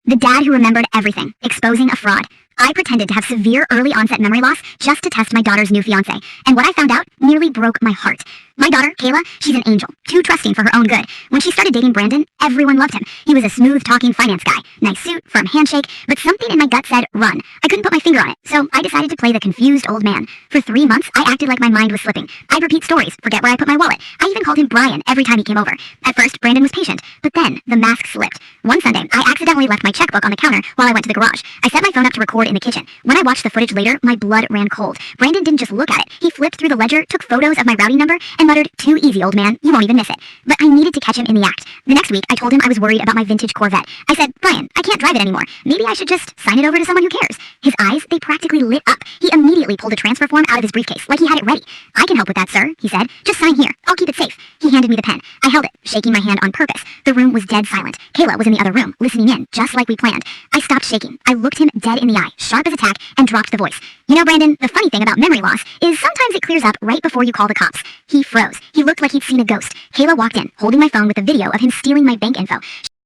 The dad who remembered everything, exposing a fraud. I pretended to have severe early-onset memory loss just to test my daughter's new fiancé, and what I found out nearly broke my heart. My daughter, Kayla, she's an angel, too trusting for her own good. When she started dating Brandon, everyone loved him. He was a smooth-talking finance guy, nice suit, firm handshake, but something in my gut said, run. I couldn't put my finger on it, so I decided to play the confused old man. For 3 months, I acted like my mind was slipping. I'd repeat stories, forget where I put my wallet. I even called him Brian every time he came over. At first, Brandon was patient, but then the mask slipped. One Sunday, I accidentally left my checkbook on the counter while I went to the garage. I set my phone up to record in the kitchen. When I watched the footage later, my blood ran cold. Brandon didn't just look at it. He flipped through the ledger, took photos of my routing number, and muttered, "Too easy, old man. You won't even miss it." But I needed to catch him in the act. The next week, I told him I was worried about my vintage Corvette. I said, "Brian, I can't drive it anymore. Maybe I should just sign it over to someone who cares." His eyes, they practically lit up. He immediately pulled a transfer form out of his briefcase, like he had it ready. "I can help with that, sir," he said. "Just sign here. I'll keep it safe." He handed me the pen. I held it, shaking my hand on purpose. The room was dead silent. Kayla was in the other room, listening in, just like we planned. I stopped shaking. I looked him dead in the eye, sharp as a tack, and dropped the voice. "You know, Brandon, the funny thing about memory loss is sometimes it clears up right before you call the cops." He froze. He looked like he'd seen a ghost. Kayla walked in, holding my phone with a video of him stealing my bank info.